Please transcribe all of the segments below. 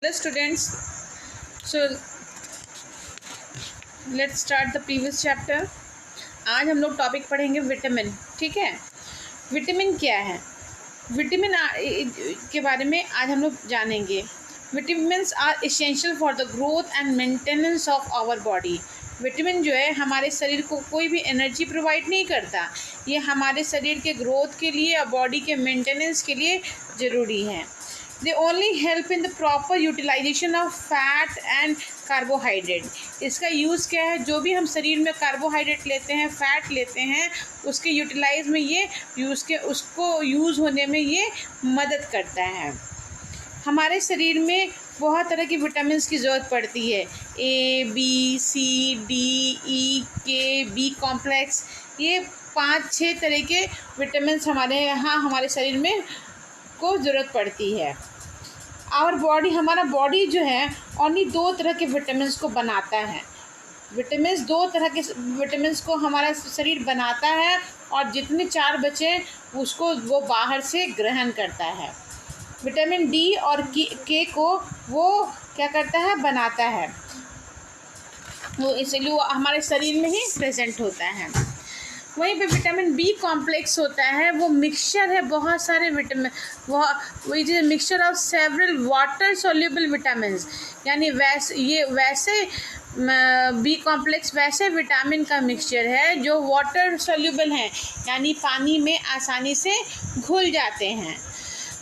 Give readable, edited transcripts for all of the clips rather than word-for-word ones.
Hello students, so let's start the previous chapter. आज हम लोग टॉपिक पढ़ेंगे विटामिन. ठीक है, विटामिन क्या है, विटामिन के बारे में आज हम लोग जानेंगे. Vitamins are essential for the growth and maintenance of our body. Vitamin जो है हमारे शरीर को कोई भी एनर्जी प्रोवाइड नहीं करता, ये हमारे शरीर के ग्रोथ के लिए और बॉडी के मेंटेनेंस के लिए ज़रूरी है. They only help in the proper utilization of fat and carbohydrate. इसका यूज़ क्या है, जो भी हम शरीर में कार्बोहाइड्रेट लेते हैं, फैट लेते हैं, उसके यूटिलाइज में ये उसको यूज़ होने में ये मदद करता है. हमारे शरीर में बहुत तरह की विटामिन की ज़रूरत पड़ती है. ए, बी, सी, डी, ई, के, बी कॉम्प्लेक्स, ये 5-6 तरह के विटामिन हमारे शरीर में को ज़रूरत पड़ती है. और हमारा बॉडी जो है ओनली 2 तरह के विटामिन को बनाता है. विटामिन 2 तरह के विटामिन को हमारा शरीर बनाता है, और जितने 4 बचे उसको वो बाहर से ग्रहण करता है. विटामिन डी और के को वो क्या करता है, बनाता है. वो इसलिए वो हमारे शरीर में ही प्रेजेंट होता है. वहीं पे विटामिन बी कॉम्प्लेक्स होता है, वो मिक्सचर है बहुत सारे विटामिन, वही जो mixture of several water soluble vitamin, यानी वैसे बी कॉम्प्लेक्स वैसे विटामिन का मिक्सचर है जो वाटर सोल्यूबल हैं, यानी पानी में आसानी से घुल जाते हैं.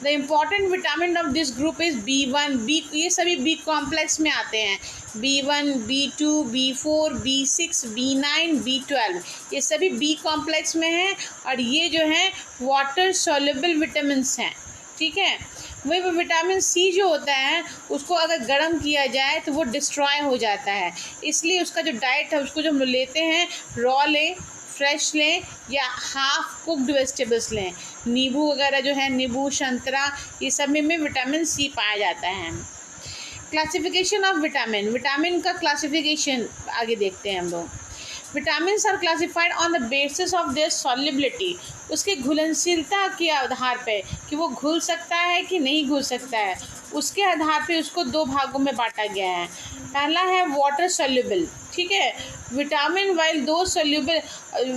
The important vitamin of this group is B1. ये सभी बी कॉम्प्लेक्स में आते हैं. B1, B2, B4, B6, B9, B12, ये सभी बी कॉम्प्लेक्स में हैं, और ये जो हैं वाटर सोल्यूबल विटामिन्स हैं. ठीक है, वही विटामिन सी जो होता है उसको अगर गर्म किया जाए तो वो डिस्ट्रॉय हो जाता है. इसलिए उसका जो डाइट है, उसको जो हम लेते हैं, रॉ लें, फ्रेश लें, या हाफ कुक्ड वेजिटेबल्स लें. नींबू वगैरह जो है, नींबू, संतरा, ये सब में विटामिन सी पाया जाता है. क्लासिफिकेशन ऑफ विटामिन का क्लासिफिकेशन आगे देखते हैं हम लोग. Vitamin are classified on the basis of their solubility. उसके घुलनशीलता के आधार पे कि वो घुल सकता है कि नहीं घुल सकता है, उसके आधार पे उसको 2 भागों में बांटा गया है. पहला है वाटर सोल्यूबल. ठीक है, विटामिन वाइल 2 सोल्यूबल,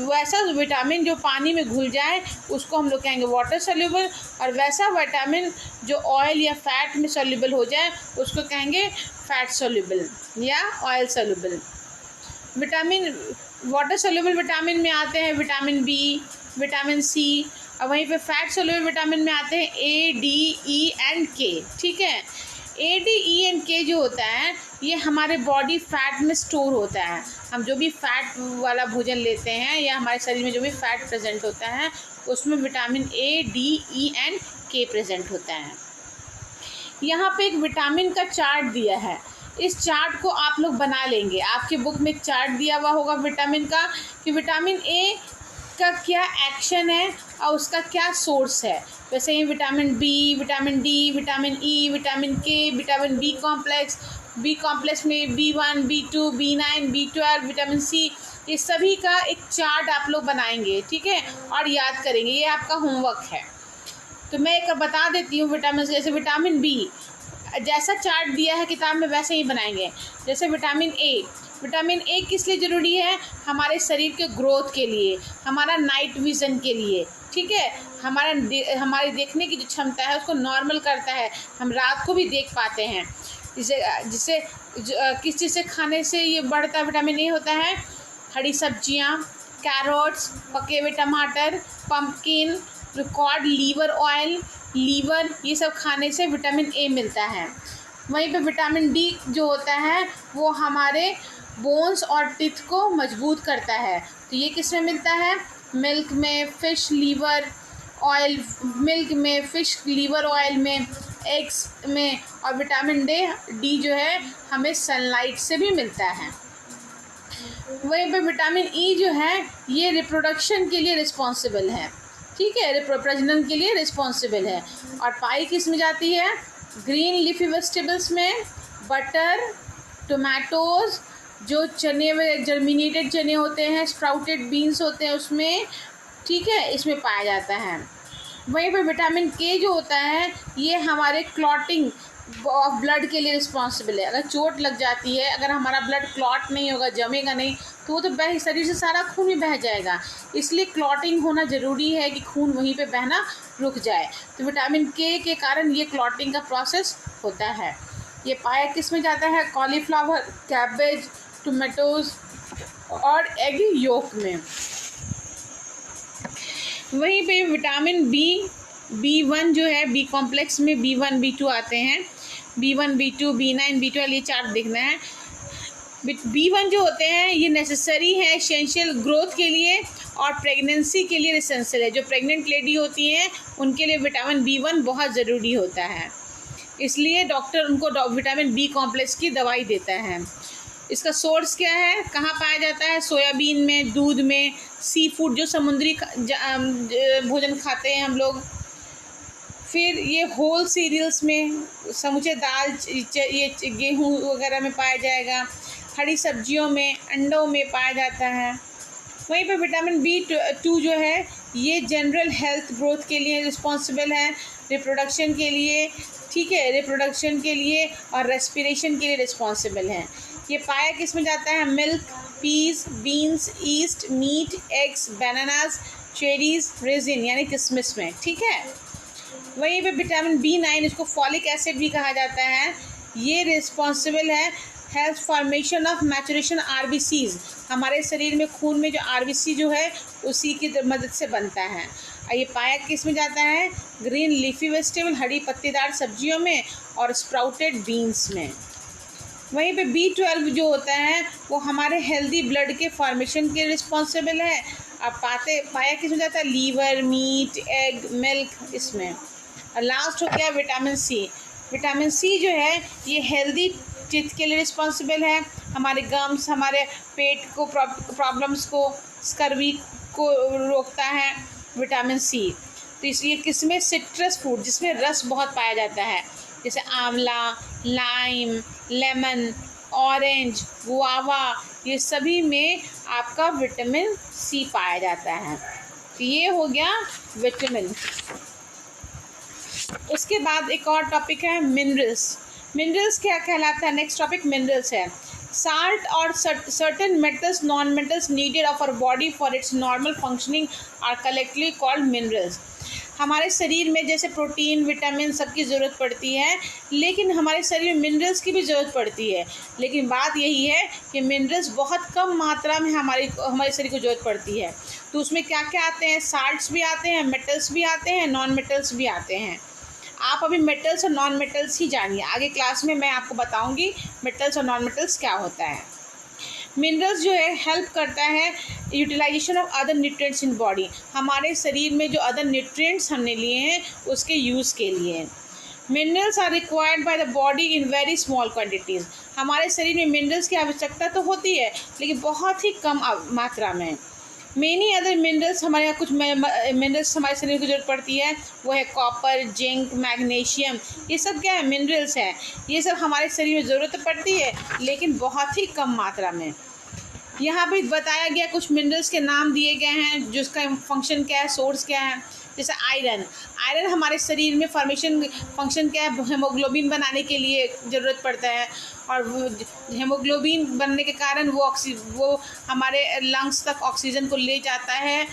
वैसा विटामिन जो पानी में घुल जाए उसको हम लोग कहेंगे वाटर सोल्यूबल, और वैसा विटामिन जो ऑयल या फैट में सोल्यूबल हो जाए उसको कहेंगे फैट सोल्यूबल या oil soluble. Vitamin water soluble vitamin में आते हैं विटामिन बी, विटामिन सी, और वहीं पे फैट सोल्यूबल विटामिन में आते हैं ए, डी, ई एंड के. ठीक है, ए, डी, ई एंड के जो होता है ये हमारे बॉडी फैट में स्टोर होता है. हम जो भी फैट वाला भोजन लेते हैं या हमारे शरीर में जो भी फैट प्रेजेंट होता है उसमें vitamin A, D, E and के प्रेजेंट होता है. यहाँ पे एक विटामिन का चार्ट दिया है. इस चार्ट को आप लोग बना लेंगे. आपके बुक में एक चार्ट दिया हुआ होगा विटामिन का, कि विटामिन ए का क्या एक्शन है और उसका क्या सोर्स है. वैसे ही vitamin B, vitamin D, vitamin E, vitamin K, vitamin B complex में B1, B2, B9, B12, vitamin C, ये सभी का एक चार्ट आप लोग बनाएंगे. ठीक है, और याद करेंगे, ये आपका होमवर्क है. तो मैं एक बता देती हूँ विटामिन, जैसे विटामिन बी जैसा चार्ट दिया है किताब में वैसे ही बनाएंगे. जैसे विटामिन ए किस लिए ज़रूरी है, हमारे शरीर के ग्रोथ के लिए, हमारा नाइट विज़न के लिए. ठीक है, हमारी देखने की जो क्षमता है उसको नॉर्मल करता है, हम रात को भी देख पाते हैं. जिससे किस चीज़ से खाने से ये बढ़ता विटामिन ए होता है, हरी सब्जियाँ, कैरोट्स, पके हुए टमाटर, पम्पकिन, कॉड लीवर, ये सब खाने से विटामिन ए मिलता है. वहीं पे विटामिन डी जो होता है वो हमारे बोन्स और टीथ को मजबूत करता है. तो ये किस में मिलता है, मिल्क में, फिश लीवर ऑयल में, एग्स में, और विटामिन डी जो है हमें सनलाइट से भी मिलता है. वहीं पे विटामिन ई जो है ये रिप्रोडक्शन के लिए रिस्पॉन्सिबल है. ठीक है, प्रजनन के लिए रिस्पॉन्सिबल है. और पाई किस में जाती है, ग्रीन लीफी वेजिटेबल्स में, बटर, टोमेटोज़, जो चने में जर्मिनेटेड चने होते हैं, स्प्राउटेड बीन्स होते हैं उसमें. ठीक है, इसमें पाया जाता है. वहीं पर विटामिन के जो होता है ये हमारे क्लॉटिंग ऑफ ब्लड के लिए रिस्पॉन्सिबल है। अगर चोट लग जाती है, अगर हमारा ब्लड क्लॉट नहीं होगा, जमेगा नहीं, तो वो तो बह शरीर से सारा खून भी बह जाएगा। इसलिए क्लॉटिंग होना ज़रूरी है कि खून वहीं पे बहना रुक जाए। तो विटामिन के कारण ये क्लॉटिंग का प्रोसेस होता है। ये पाया किस में जाता है? कॉलीफ्लावर, कैबेज, टोमेटोज़ और एग योक में। वहीं पे विटामिन बी1 जो है, बी कॉम्प्लेक्स में B1 B2 आते हैं। B1 B2 B9 B12 ये चार्ट देखना है। B1 जो होते हैं ये नेसेसरी है एसेंशियल ग्रोथ के लिए और प्रेगनेंसी के लिए एसेंशियल है। जो प्रेग्नेंट लेडी होती हैं उनके लिए विटामिन B1 बहुत ज़रूरी होता है, इसलिए डॉक्टर उनको विटामिन बी कॉम्प्लेक्स की दवाई देता है। इसका सोर्स क्या है, कहाँ पाया जाता है? सोयाबीन में, दूध में, सी फूड जो समुद्री भोजन खाते हैं हम लोग। फिर ये होल सीरियल्स में, समूचे दाल, ये गेहूँ वगैरह में पाया जाएगा। हरी सब्जियों में, अंडों में पाया जाता है। वहीं पे विटामिन B2 जो है ये जनरल हेल्थ ग्रोथ के लिए रिस्पॉन्सिबल है, रिप्रोडक्शन के लिए, ठीक है, रिप्रोडक्शन के लिए और रेस्पिरेशन के लिए रिस्पॉन्सिबल है। ये पाया किस में जाता है? Milk, peas, beans, yeast, meat, eggs, bananas, cherries, raisin यानी किशमिश में, ठीक है। वहीं पे विटामिन B9, इसको फॉलिक एसिड भी कहा जाता है, ये रिस्पॉन्सिबल है health formation of maturation RBCs। हमारे शरीर में खून में जो RBC जो है उसी की मदद से बनता है। और ये पाया किस में जाता है? ग्रीन लीफी वेजिटेबल, हरी पत्तेदार सब्जियों में और स्प्राउटेड बीन्स में। वहीं पे B12 जो होता है वो हमारे हेल्दी ब्लड के फॉर्मेशन के रिस्पॉन्सिबल है। अब पाया किस में जाता है? लीवर, मीट, एग, मिल्क इसमें। और लास्ट हो गया विटामिन C। विटामिन C जो है ये हेल्दी टीथ के लिए रिस्पॉन्सिबल है, हमारे गम्स, हमारे पेट को प्रॉब्लम्स को, स्कर्वी को रोकता है विटामिन C। तो इसलिए किसमें? सिट्रस फ्रूट जिसमें रस बहुत पाया जाता है, जैसे आंवला, लाइम, लेमन, ऑरेंज, गुआवा, ये सभी में आपका विटामिन C पाया जाता है। तो ये हो गया विटामिन। उसके बाद एक और टॉपिक है मिनरल्स। मिनरल्स क्या कहलाता है? नेक्स्ट टॉपिक मिनरल्स है। साल्ट और certain metals, non metals needed of our body for its normal functioning are collectively called minerals. हमारे शरीर में जैसे प्रोटीन, विटामिन सबकी ज़रूरत पड़ती है, लेकिन हमारे शरीर में मिनरल्स की भी ज़रूरत पड़ती है। लेकिन बात यही है कि मिनरल्स बहुत कम मात्रा में हमारे शरीर को ज़रूरत पड़ती है। तो उसमें क्या क्या आते हैं? साल्ट्स भी आते हैं, मेटल्स भी आते हैं, नॉन मेटल्स भी आते हैं। आप अभी मेटल्स और नॉन मेटल्स ही जानिए, आगे क्लास में मैं आपको बताऊंगी मेटल्स और नॉन मेटल्स क्या होता है। मिनरल्स जो है हेल्प करता है utilisation of other nutrients in body, हमारे शरीर में जो अदर न्यूट्रिएंट्स हमने लिए हैं उसके यूज़ के लिए। Minerals are required by the body in very small quantities. हमारे शरीर में मिनरल्स की आवश्यकता तो होती है लेकिन बहुत ही कम मात्रा में। मेनी अदर मिनरल्स, हमारे यहाँ कुछ मिनरल्स हमारे शरीर को जरूरत पड़ती है, वो है कॉपर, जिंक, मैग्नीशियम, ये सब क्या है? मिनरल्स है। ये सब हमारे शरीर में ज़रूरत पड़ती है लेकिन बहुत ही कम मात्रा में। यहाँ पे बताया गया, कुछ मिनरल्स के नाम दिए गए हैं जिसका फंक्शन क्या है, सोर्स क्या है। जैसे आयरन हमारे शरीर में फंक्शन क्या है? हेमोग्लोबिन बनाने के लिए ज़रूरत पड़ता है और हेमोग्लोबिन बनने के कारण वो हमारे लंग्स तक ऑक्सीजन को ले जाता है,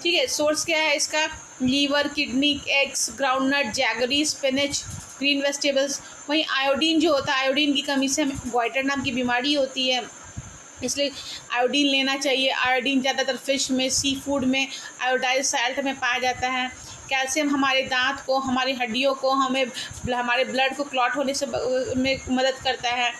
ठीक है। सोर्स क्या है इसका? Liver, kidney, eggs, groundnut, jaggery, spinach, green vegetables. वहीं आयोडीन जो होता है, आयोडीन की कमी से हमें गोइटर नाम की बीमारी होती है, इसलिए आयोडीन लेना चाहिए। आयोडीन ज़्यादातर फिश में, सी फूड में, आयोडाइज साल्ट में पाया जाता है। कैल्शियम हमारे दांत को, हमारी हड्डियों को, हमारे ब्लड को क्लॉट होने से में मदद करता है।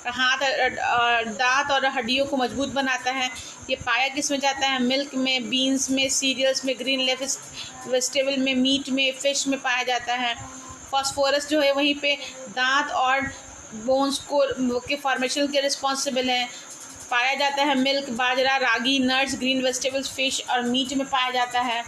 दांत और हड्डियों को मजबूत बनाता है। ये पाया किस में जाता है? मिल्क में, बीन्स में, सीरियल्स में, ग्रीन लीफ वेजिटेबल में, मीट में, फिश में पाया जाता है। फॉस्फोरस जो है वहीं पे दांत और बोन्स के फॉर्मेशन के रिस्पॉन्सिबल है, पाया जाता है। मिल्क, बाजरा, रागी, नट्स, ग्रीन वेजिटेबल्स, फिश और मीट में पाया जाता है।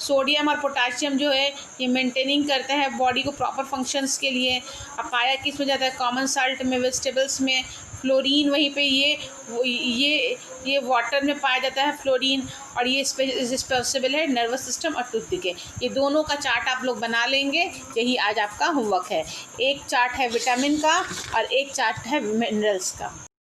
सोडियम और पोटाशियम जो है ये मेंटेनिंग करते हैं बॉडी को प्रॉपर फंक्शंस के लिए। अब पाया किस में जाता है, कॉमन साल्ट में, वेजिटेबल्स में। फ्लोरीन वहीं पे ये वाटर में पाया जाता है फ्लोरीन, और ये रिस्पॉन्सिबल है नर्वस सिस्टम और टूथ के। ये दोनों का चार्ट आप लोग बना लेंगे, यही आज आपका होमवर्क है। एक चार्ट है विटामिन का और एक चार्ट है मिनरल्स का।